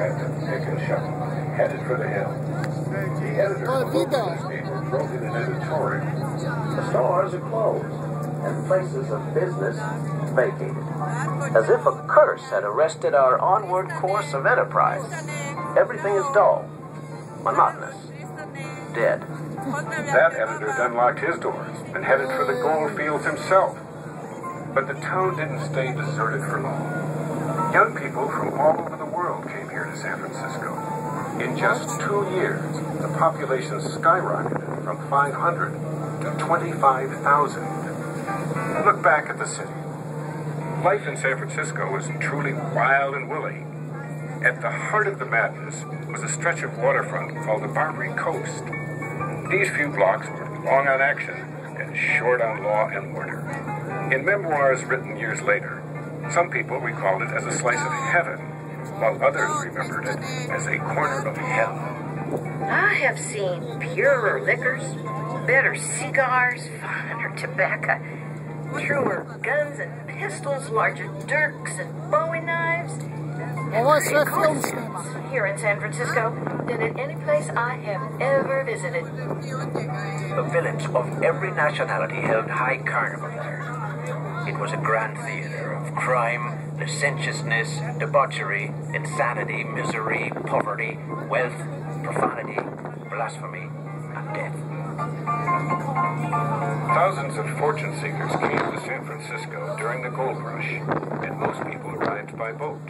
grabbed a pick and shovel, headed for the hill. The editor of the local newspaper wrote in an editorial, "The stores are closed, and places of business vacated." As if a curse had arrested our onward course of enterprise. Everything is dull, monotonous, dead. That editor then locked his doors and headed for the gold fields himself. But the town didn't stay deserted for long. Young people from all over the world came here to San Francisco. In just 2 years, the population skyrocketed from 500 to 25,000. Look back at the city. Life in San Francisco was truly wild and woolly. At the heart of the madness was a stretch of waterfront called the Barbary Coast. These few blocks were long on action and short on law and order. In memoirs written years later, some people recalled it as a slice of heaven, while others remembered it as a corner of hell. I have seen purer liquors, better cigars, finer tobacco, truer guns and pistols, larger dirks and bowie knives, and courtesans here in San Francisco than in any place I have ever visited. The village of every nationality held high carnival there. It was a grand theater of crime, licentiousness, debauchery, insanity, misery, poverty, wealth, profanity, blasphemy, and death. Thousands of fortune seekers came to San Francisco during the gold rush, and most people arrived by boat.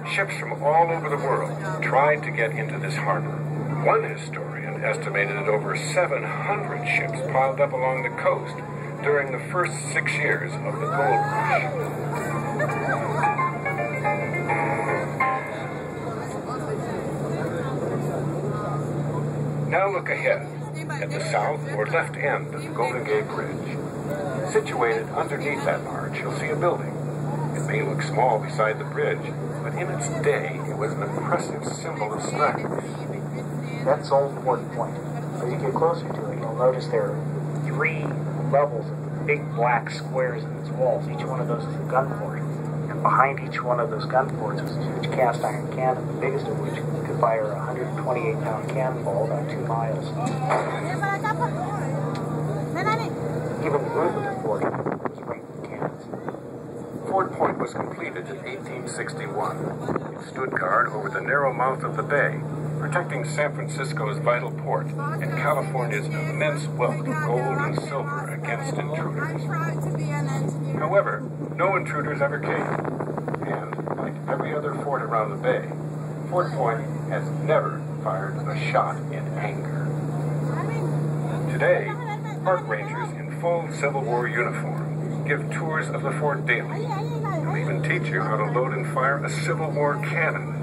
Ships from all over the world tried to get into this harbor. One historian estimated that over 700 ships piled up along the coast during the first 6 years of the gold rush. Now look ahead at the south or left end of the Golden Gate Bridge. Situated underneath that arch, you'll see a building. It may look small beside the bridge, but in its day, it was an impressive symbol of strength. That's Old Port Point. As you get closer to it, you'll notice there are 3 levels of big black squares in its walls. Each one of those is a gun fort. And behind each one of those gun forts was a huge cast iron cannon, the biggest of which could fire a 128-pound cannonball about 2 miles. Even the roof of the fort was ringed with cannons. Fort Point was completed in 1861. It stood guard over the narrow mouth of the bay, protecting San Francisco's vital port and California's immense wealth of gold and silver against intruders. However, no intruders ever came, and like every other fort around the bay, Fort Point has never fired a shot in anger. Today, park rangers in full Civil War uniform give tours of the fort daily. They'll even teach you how to load and fire a Civil War cannon.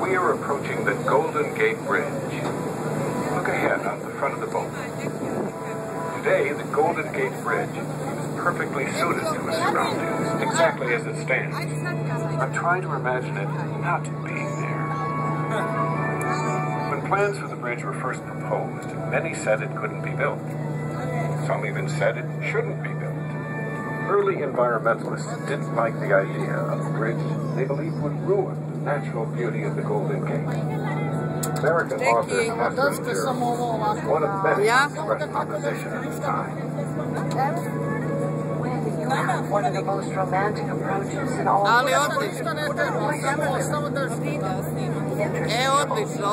We are approaching the Golden Gate Bridge. Look ahead on the front of the boat. Today, the Golden Gate Bridge is perfectly suited to its surroundings, exactly as it stands. But try to imagine it not being there. When plans for the bridge were first proposed, many said it couldn't be built. Some even said it shouldn't be built. Early environmentalists didn't like the idea of a bridge they believed would ruin the natural beauty of the Golden Gate. American author Pastor Pierce, one of many who expressed opposition at the time. You have one of the most romantic approaches in all of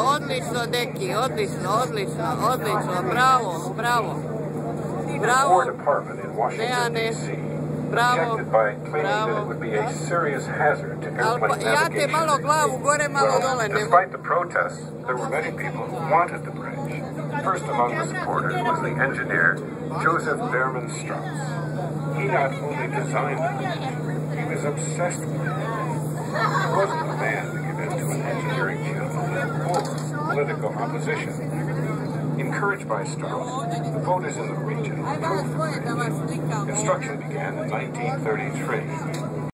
odlično, deki, odlično, bravo. The War Department in Washington, D.C. objected by claiming that it would be a serious hazard to airplane navigation. Despite the protests, there were many people who wanted the bridge. First among the supporters was the engineer Joseph Behrman Strauss. He not only designed the bridge, he was obsessed with it. He wasn't the man to give in to an engineering challenge or political opposition. Encouraged by Strauss, the voters in the region approved the bridge. Construction began in 1933.